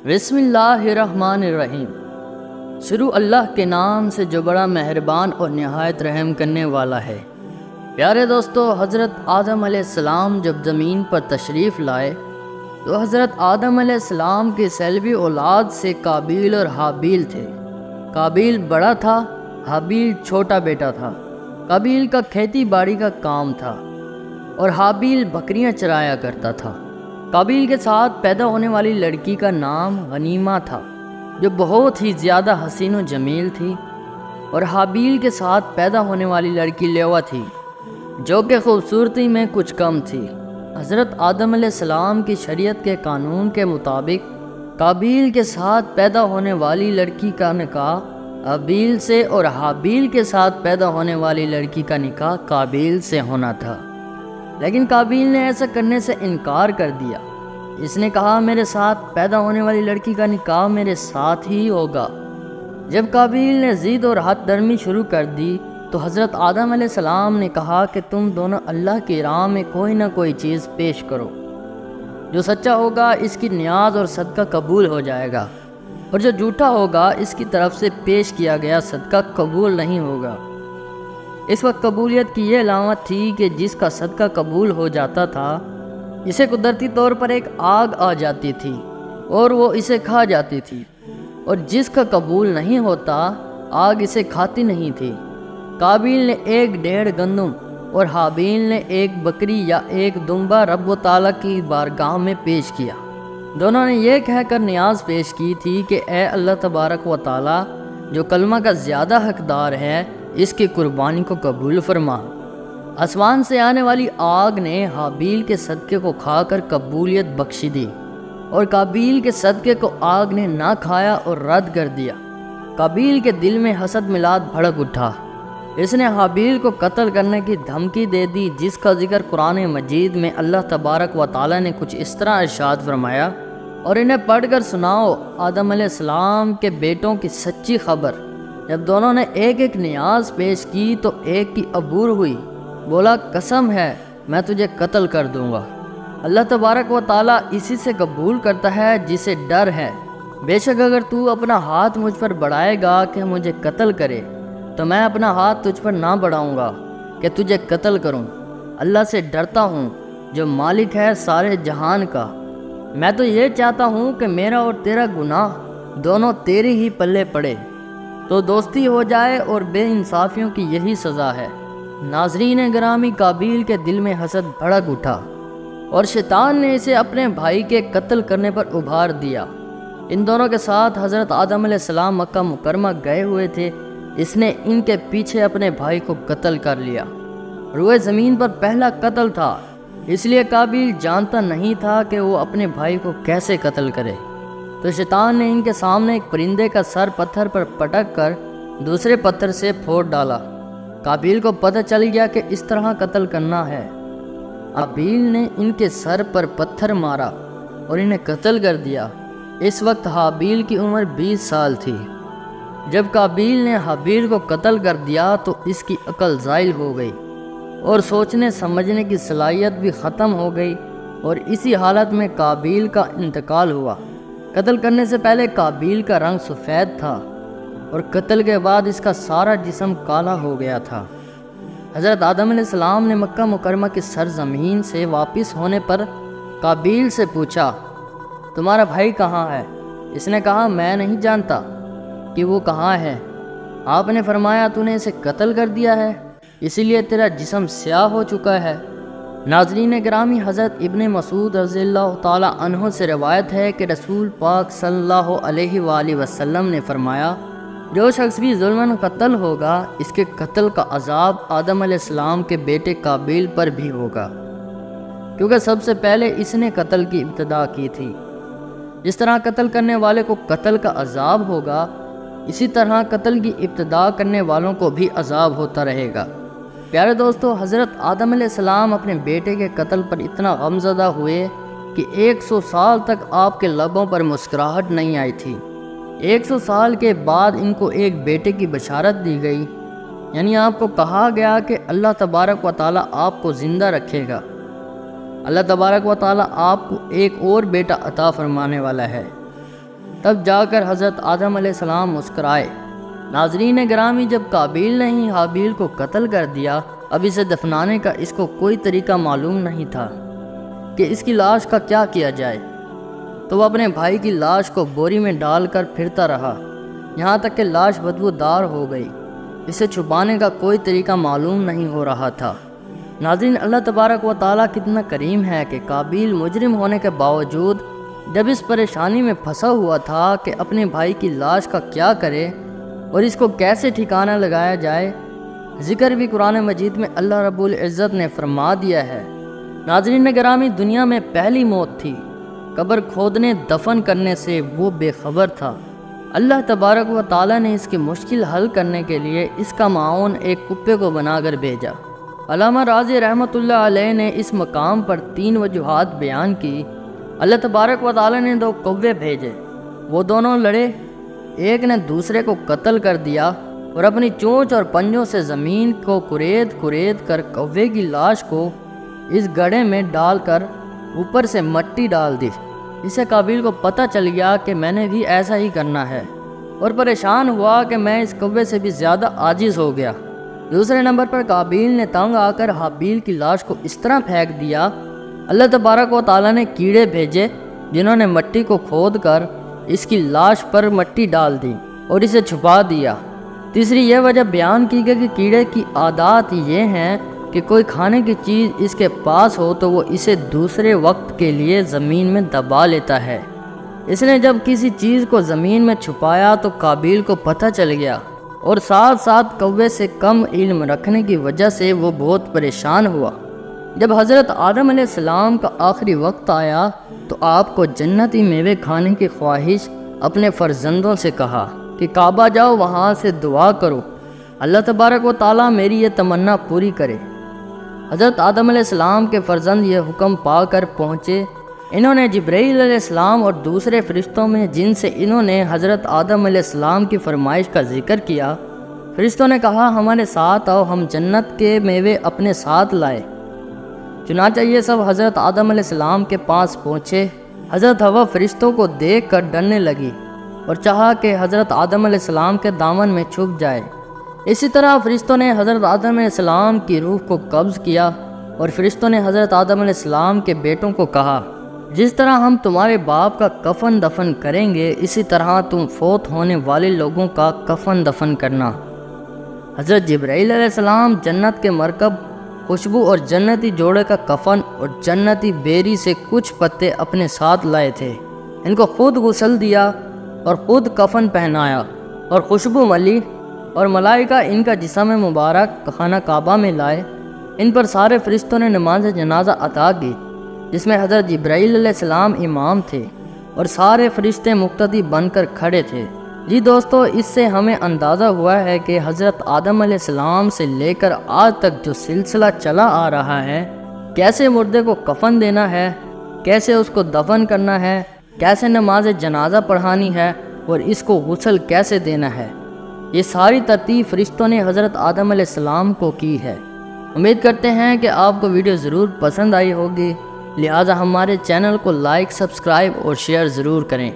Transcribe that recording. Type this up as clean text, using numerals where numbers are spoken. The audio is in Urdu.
بسم اللہ الرحمن الرحیم۔ شروع اللہ کے نام سے جو بڑا مہربان اور نہایت رحم کرنے والا ہے۔ پیارے دوستو، حضرت آدم علیہ السلام جب زمین پر تشریف لائے تو حضرت آدم علیہ السلام کی سیلوی اولاد سے قابیل اور حابیل تھے۔ قابیل بڑا تھا، حابیل چھوٹا بیٹا تھا۔ قابیل کا کھیتی باڑی کا کام تھا اور حابیل بکریاں چرایا کرتا تھا۔ قابیل کے ساتھ پیدا ہونے والی لڑکی کا نام غنیمہ تھا، جو بہت ہی زیادہ حسین و جمیل تھی، اور حابیل کے ساتھ پیدا ہونے والی لڑکی لیوا تھی، جو کہ خوبصورتی میں کچھ کم تھی۔ حضرت آدم علیہ السلام کی شریعت کے قانون کے مطابق قابیل کے ساتھ پیدا ہونے والی لڑکی کا نکاح حابیل سے اور حابیل کے ساتھ پیدا ہونے والی لڑکی کا نکاح قابیل سے ہونا تھا، لیکن قابیل نے ایسا کرنے سے انکار کر دیا۔ اس نے کہا، میرے ساتھ پیدا ہونے والی لڑکی کا نکاح میرے ساتھ ہی ہوگا۔ جب قابیل نے ضد اور ہاتھ درمی شروع کر دی تو حضرت آدم علیہ السلام نے کہا کہ تم دونوں اللہ کی راہ میں کوئی نہ کوئی چیز پیش کرو، جو سچا ہوگا اس کی نیاز اور صدقہ قبول ہو جائے گا، اور جو جھوٹا ہوگا اس کی طرف سے پیش کیا گیا صدقہ قبول نہیں ہوگا۔ اس وقت قبولیت کی یہ علامت تھی کہ جس کا صدقہ قبول ہو جاتا تھا اسے قدرتی طور پر ایک آگ آ جاتی تھی اور وہ اسے کھا جاتی تھی، اور جس کا قبول نہیں ہوتا آگ اسے کھاتی نہیں تھی۔ قابیل نے 1.5 گندم اور حابیل نے 1 بکری یا 1 دمبا رب و تعالیٰ کی بارگاہ میں پیش کیا۔ دونوں نے یہ کہہ کر نیاز پیش کی تھی کہ اے اللہ تبارک و تعالیٰ، جو کلمہ کا زیادہ حقدار ہے، اس کی قربانی کو قبول فرما۔ آسمان سے آنے والی آگ نے حابیل کے صدقے کو کھا کر قبولیت بخشی دی، اور قابیل کے صدقے کو آگ نے نہ کھایا اور رد کر دیا۔ قابیل کے دل میں حسد ملاد بھڑک اٹھا۔ اس نے حابیل کو قتل کرنے کی دھمکی دے دی، جس کا ذکر قرآن مجید میں اللہ تبارک و تعالیٰ نے کچھ اس طرح ارشاد فرمایا، اور انہیں پڑھ کر سناؤ آدم علیہ السلام کے بیٹوں کی سچی خبر۔ جب دونوں نے ایک ایک نیاز پیش کی تو ایک کی عبور ہوئی، بولا، قسم ہے میں تجھے قتل کر دوں گا۔ اللہ تبارک و تعالیٰ اسی سے قبول کرتا ہے جسے ڈر ہے۔ بے شک اگر تو اپنا ہاتھ مجھ پر بڑھائے گا کہ مجھے قتل کرے تو میں اپنا ہاتھ تجھ پر نہ بڑھاؤں گا کہ تجھے قتل کروں۔ اللہ سے ڈرتا ہوں جو مالک ہے سارے جہان کا۔ میں تو یہ چاہتا ہوں کہ میرا اور تیرا گناہ دونوں تیرے ہی پلے پڑے تو دوستی ہو جائے، اور بے انصافیوں کی یہی سزا ہے۔ ناظرین گرامی، قابیل کے دل میں حسد بھڑک اٹھا اور شیطان نے اسے اپنے بھائی کے قتل کرنے پر ابھار دیا۔ ان دونوں کے ساتھ حضرت آدم علیہ السلام مکہ مکرمہ گئے ہوئے تھے۔ اس نے ان کے پیچھے اپنے بھائی کو قتل کر لیا۔ روئے زمین پر پہلا قتل تھا، اس لیے قابیل جانتا نہیں تھا کہ وہ اپنے بھائی کو کیسے قتل کرے۔ تو شیطان نے ان کے سامنے ایک پرندے کا سر پتھر پر پٹک کر دوسرے پتھر سے پھوڑ ڈالا۔ قابیل کو پتہ چل گیا کہ اس طرح قتل کرنا ہے۔ قابیل نے ان کے سر پر پتھر مارا اور انہیں قتل کر دیا۔ اس وقت حابیل کی عمر 20 سال تھی۔ جب قابیل نے حابیل کو قتل کر دیا تو اس کی عقل زائل ہو گئی اور سوچنے سمجھنے کی صلاحیت بھی ختم ہو گئی، اور اسی حالت میں قابیل کا انتقال ہوا۔ قتل کرنے سے پہلے قابیل کا رنگ سفید تھا، اور قتل کے بعد اس کا سارا جسم کالا ہو گیا تھا۔ حضرت آدم علیہ السلام نے مکہ مکرمہ کی سرزمین سے واپس ہونے پر قابیل سے پوچھا، تمہارا بھائی کہاں ہے؟ اس نے کہا، میں نہیں جانتا کہ وہ کہاں ہے۔ آپ نے فرمایا، تو نے اسے قتل کر دیا ہے، اسی لیے تیرا جسم سیاہ ہو چکا ہے۔ ناظرین گرامی، حضرت ابن مسعود رضی اللہ تعالی عنہ سے روایت ہے کہ رسول پاک صلی اللہ علیہ وآلہ وسلم نے فرمایا، جو شخص بھی ظلماً قتل ہوگا، اس کے قتل کا عذاب آدم علیہ السلام کے بیٹے قابیل پر بھی ہوگا، کیونکہ سب سے پہلے اس نے قتل کی ابتدا کی تھی۔ جس طرح قتل کرنے والے کو قتل کا عذاب ہوگا، اسی طرح قتل کی ابتدا کرنے والوں کو بھی عذاب ہوتا رہے گا۔ پیارے دوستو، حضرت آدم علیہ السلام اپنے بیٹے کے قتل پر اتنا غمزدہ ہوئے کہ 100 سال تک آپ کے لبوں پر مسکراہٹ نہیں آئی تھی۔ 100 سال کے بعد ان کو ایک بیٹے کی بشارت دی گئی، یعنی آپ کو کہا گیا کہ اللہ تبارک و تعالیٰ آپ کو زندہ رکھے گا۔ اللہ تبارک و تعالیٰ آپ کو ایک اور بیٹا عطا فرمانے والا ہے۔ تب جا کر حضرت آدم علیہ السلام مسکرائے۔ ناظرین گرامی، جب قابیل نے ہی حابیل کو قتل کر دیا، اب اسے دفنانے کا اس کو کوئی طریقہ معلوم نہیں تھا کہ اس کی لاش کا کیا کیا جائے، تو وہ اپنے بھائی کی لاش کو بوری میں ڈال کر پھرتا رہا، یہاں تک کہ لاش بدبودار ہو گئی۔ اسے چھپانے کا کوئی طریقہ معلوم نہیں ہو رہا تھا۔ ناظرین، اللہ تبارک و تعالیٰ کتنا کریم ہے کہ قابیل مجرم ہونے کے باوجود جب اس پریشانی میں پھنسا ہوا تھا کہ اپنے بھائی کی لاش کا کیا کرے اور اس کو کیسے ٹھکانہ لگایا جائے، ذکر بھی قرآن مجید میں اللہ رب العزت نے فرما دیا ہے۔ ناظرین گرامی، دنیا میں پہلی موت تھی، قبر کھودنے دفن کرنے سے وہ بے خبر تھا۔ اللہ تبارک و تعالیٰ نے اس کی مشکل حل کرنے کے لیے اس کا معاون ایک کتے کو بنا کر بھیجا۔ علامہ راضی رحمۃ اللہ علیہ نے اس مقام پر 3 وجوہات بیان کی۔ اللہ تبارک و تعالیٰ نے 2 کوے بھیجے، وہ دونوں لڑے، ایک نے دوسرے کو قتل کر دیا اور اپنی چونچ اور پنجوں سے زمین کو کرید کر کوے کی لاش کو اس گڑھے میں ڈال کر اوپر سے مٹی ڈال دی۔ اسے قابیل کو پتہ چل گیا کہ میں نے بھی ایسا ہی کرنا ہے، اور پریشان ہوا کہ میں اس کوے سے بھی زیادہ عاجز ہو گیا۔ دوسرے نمبر پر قابیل نے تنگ آ کر حابیل کی لاش کو اس طرح پھینک دیا۔ اللہ تبارک و تعالیٰ نے کیڑے بھیجے جنہوں نے مٹی کو کھود کر اس کی لاش پر مٹی ڈال دی اور اسے چھپا دیا۔ تیسری یہ وجہ بیان کی گئی کہ کیڑے کی عادات یہ ہیں کہ کوئی کھانے کی چیز اس کے پاس ہو تو وہ اسے دوسرے وقت کے لیے زمین میں دبا لیتا ہے۔ اس نے جب کسی چیز کو زمین میں چھپایا تو قابیل کو پتہ چل گیا، اور ساتھ ساتھ کوے سے کم علم رکھنے کی وجہ سے وہ بہت پریشان ہوا۔ جب حضرت آدم علیہ السلام کا آخری وقت آیا تو آپ کو جنتی میوے کھانے کی خواہش اپنے فرزندوں سے کہا کہ کعبہ جاؤ، وہاں سے دعا کرو، اللہ تبارک و تعالیٰ میری یہ تمنا پوری کرے۔ حضرت آدم علیہ السلام کے فرزند یہ حکم پا کر پہنچے۔ انہوں نے جبرائیل علیہ السلام اور دوسرے فرشتوں میں جن سے انہوں نے حضرت آدم علیہ السلام کی فرمائش کا ذکر کیا، فرشتوں نے کہا ہمارے ساتھ آؤ، ہم جنت کے میوے اپنے ساتھ لائے۔ چنانچہ یہ سب حضرت آدم علیہ السلام کے پاس پہنچے۔ حضرت حوا فرشتوں کو دیکھ کر ڈرنے لگی اور چاہا کہ حضرت آدم علیہ السلام کے دامن میں چھپ جائے۔ اسی طرح فرشتوں نے حضرت آدم علیہ السلام کی روح کو قبض کیا، اور فرشتوں نے حضرت آدم علیہ السلام کے بیٹوں کو کہا جس طرح ہم تمہارے باپ کا کفن دفن کریں گے، اسی طرح تم فوت ہونے والے لوگوں کا کفن دفن کرنا۔ حضرت جبرائیل علیہ السلام جنت کے مرکب، خوشبو اور جنتی جوڑے کا کفن اور جنتی بیری سے کچھ پتے اپنے ساتھ لائے تھے۔ ان کو خود غسل دیا اور خود کفن پہنایا اور خوشبو ملی، اور ملائکہ ان کا جسم مبارک خانہ کعبہ میں لائے۔ ان پر سارے فرشتوں نے نماز جنازہ عطا کی، جس میں حضرت جبرائیل علیہ السلام امام تھے اور سارے فرشتے مقتدی بن کر کھڑے تھے۔ جی دوستو، اس سے ہمیں اندازہ ہوا ہے کہ حضرت آدم علیہ السلام سے لے کر آج تک جو سلسلہ چلا آ رہا ہے، کیسے مردے کو کفن دینا ہے، کیسے اس کو دفن کرنا ہے، کیسے نماز جنازہ پڑھانی ہے، اور اس کو غسل کیسے دینا ہے، یہ ساری ترتیب فرشتوں نے حضرت آدم علیہ السلام کو کی ہے۔ امید کرتے ہیں کہ آپ کو ویڈیو ضرور پسند آئی ہوگی، لہٰذا ہمارے چینل کو لائک، سبسکرائب اور شیئر ضرور کریں۔